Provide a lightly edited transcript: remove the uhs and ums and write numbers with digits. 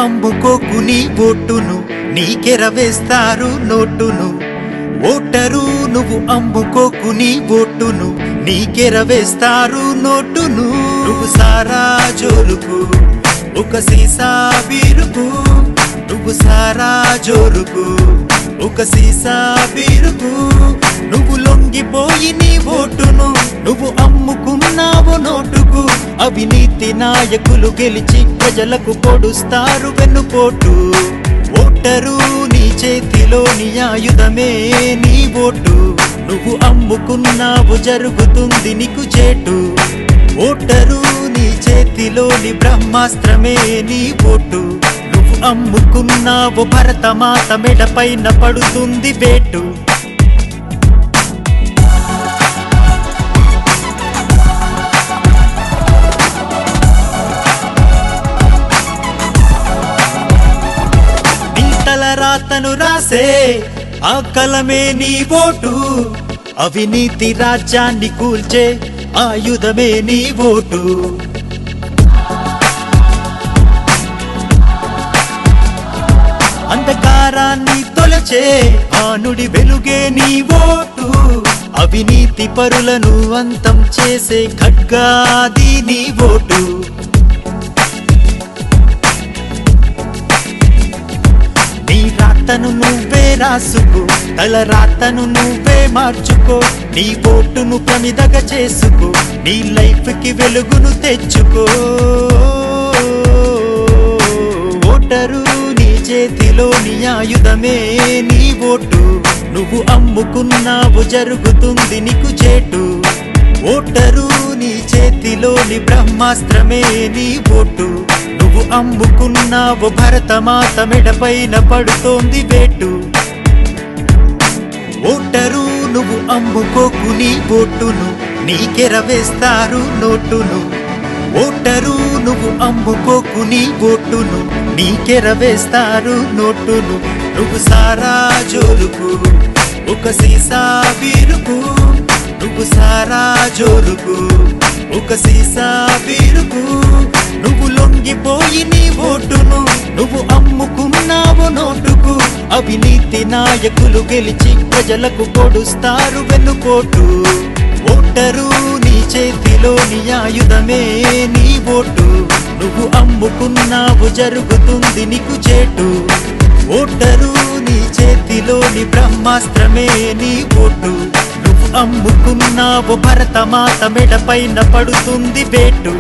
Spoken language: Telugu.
అమ్ముకోకు నీ ఓటును, నీకెరవేస్తారు నోటును. ఓటరు నువ్వు అమ్ముకోకు నీ ఓటును, నీకెరవేస్తారు నోటును. నువ్వు సారా జోరుకు ఒక సీసా బీరుకు, నువ్వు సారా జోరుకు ఒక సీసా బీరుకు. నువ్వు లొంగిపోయి నీ ఓటును నువ్వు అమ్ముకున్నావు నోటుకు. అవినీతి నాయకులు గెలిచి ప్రజలకు పొడుస్తారు వెన్నుపోటు. ఓటరు నీ చేతిలోని ఆయుధమే నీ ఓటు. నువ్వు అమ్ముకున్నావు జరుగుతుంది నీకు చేటు. ఓటరు నీ చేతిలోని బ్రహ్మాస్త్రమే నీ ఓటు. నువ్వు అమ్ముకున్నావు భరతమాత మెడపైన పడుతుంది వేటు. రాతను రాసే ఆ కలమే నీ ఓటు. అవినీతి రాజ్యాన్ని కూల్చే ఆయుధమే నీ ఓటు. అంధకారాన్ని తొలచే ఆనుడి వెలుగే నీ ఓటు. అవినీతి పరులను అంతం చేసే ఖడ్గాది నీ ఓటు. నీ రాతను నువ్వే రాసుకో, తల రాతను నువ్వే మార్చుకో. నీ ఓటును ప్రమిదగా చేసుకో, నీ లైఫ్ కి వెలుగును తెచ్చుకో. ఓటరు నీ చేతిలోని ఆయుధమే నీ ఓటు. నువ్వు అమ్ముకున్నావు జరుగుతుంది నీకు చేటు. ఓటరు నీ చేతిలోని బ్రహ్మాస్త్రమే నీ ఓటు. నువ్వు అమ్ముకున్నావు భరతమాత మెడపైన పడుతోంది వేటు. ఓటరు నువ్వు అమ్ముకోకు నీ ఓటును, నీకెరవేస్తారు నోటును. ఓటరు నువ్వు అమ్ముకోకు నీ ఓటును, నీకెరవేస్తారు నోటును. నువ్వు సారా జోరుకు ఒక సీసా బీరుకు, నువ్వు సారా జోరుకు ఒక సీసా బీరుకు. నువ్వు లొంగిపోయి నీ ఓటును నువ్వు అమ్ముకున్నావు నోటుకు. అవినీతి నాయకులు గెలిచి ప్రజలకు పొడుస్తారు వెన్నుపోటు. ఓటరు నీ చేతిలోని ఆయుధమే నీ ఓటు. నువ్వు అమ్ముకున్నావు జరుగుతుంది నీకు చేటు. ఓటరు నీ చేతిలోని బ్రహ్మాస్త్రమే నీ ఓటు. నువ్వు అమ్ముకున్నావు భరతమాత మెడపైన పడుతుంది వేటు.